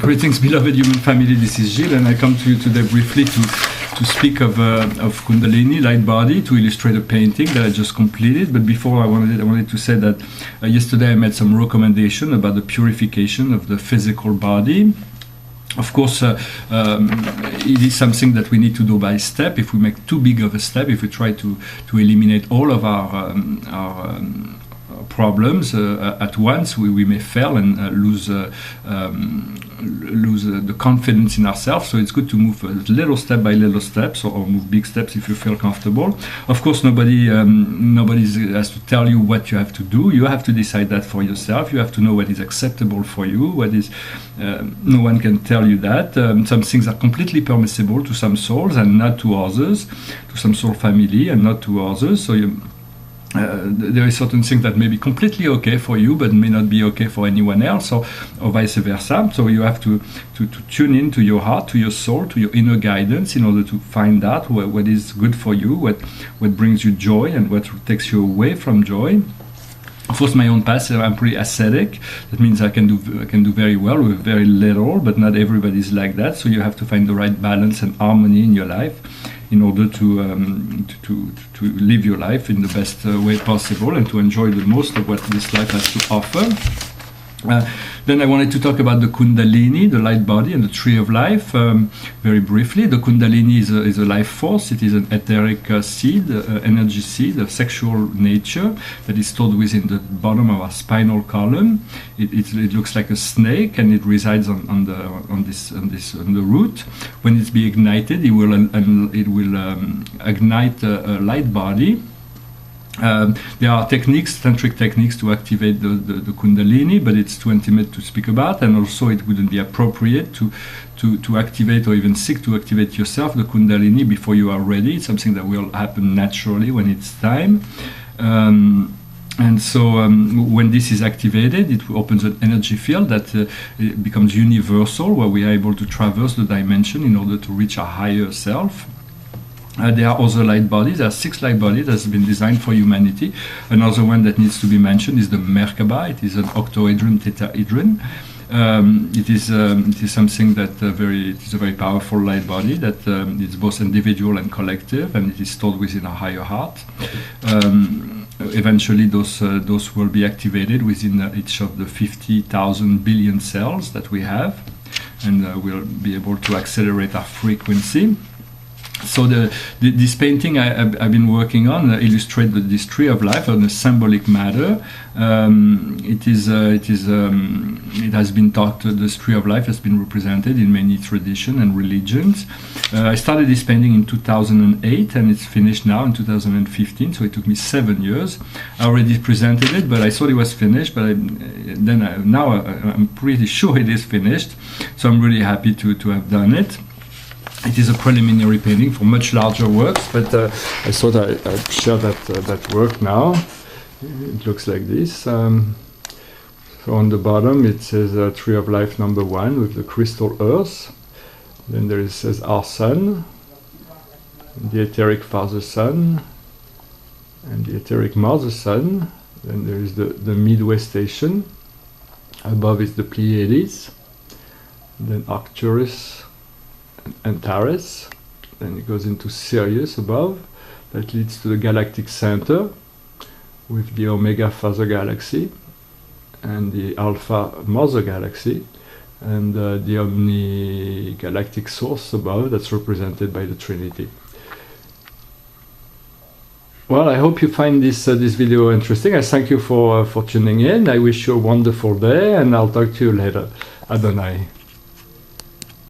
Greetings, beloved human family. This is Gilles, and I come to you today briefly to speak of Kundalini, light body, to illustrate a painting that I just completed. But before I wanted to say that yesterday I made some recommendation about the purification of the physical body. Of course, it is something that we need to do by step. If we make too big of a step, if we try to eliminate all of our problems at once, we may fail and lose the confidence in ourselves. So it's good to move little step by little steps, or move big steps if you feel comfortable. Of course, nobody has to tell you what you have to do. You have to decide that for yourself. You have to know what is acceptable for you. What is no one can tell you that. Some things are completely permissible to some souls and not to others, to some soul family and not to others. So there is certain things that may be completely okay for you but may not be okay for anyone else, or vice versa. So you have to tune in to your heart, to your soul, to your inner guidance in order to find out what is good for you, what brings you joy and what takes you away from joy. Of course, my own path, I'm pretty ascetic. That means I can do very well with very little, but not everybody is like that. So you have to find the right balance and harmony in your life in order to live your life in the best way possible and to enjoy the most of what this life has to offer. Then I wanted to talk about the Kundalini, the light body, and the tree of life. Very briefly, the Kundalini is a life force. It is an etheric seed, energy seed of sexual nature that is stored within the bottom of our spinal column. It looks like a snake, and it resides on the root. When it's be ignited, it will ignite a light body. There are techniques, tantric techniques, to activate the Kundalini, but it's too intimate to speak about, and also it wouldn't be appropriate to activate or even seek to activate yourself the Kundalini before you are ready. It's something that will happen naturally when it's time. And so when this is activated, it opens an energy field that it becomes universal, where we are able to traverse the dimension in order to reach our higher self. There are other light bodies. There are 6 light bodies that have been designed for humanity. Another one that needs to be mentioned is the Merkaba. It is an octohedron tetrahedron. It is something that it is a very powerful light body that is both individual and collective, and it is stored within our higher heart. Eventually, those will be activated within each of the 50,000 billion cells that we have, and we'll be able to accelerate our frequency. So this painting I've been working on illustrates this tree of life on a symbolic matter. It has been taught, this tree of life has been represented in many traditions and religions. I started this painting in 2008 and it's finished now in 2015, so it took me 7 years. I already presented it, but I thought it was finished, but now I'm pretty sure it is finished, so I'm really happy to have done it. It is a preliminary painting for much larger works, but I thought I'd share that work now. It looks like this. So on the bottom it says Tree of Life number 1 with the crystal earth. Then there it says our sun, the etheric father sun, and the etheric mother sun. Then there is the midway station. Above is the Pleiades. Then Arcturus, Antares, then it goes into Sirius above. That leads to the galactic center with the Omega Father Galaxy and the Alpha Mother Galaxy, and the Omni Galactic Source above, that's represented by the Trinity. Well, I hope you find this video interesting. I thank you for tuning in. I wish you a wonderful day, and I'll talk to you later. Adonai.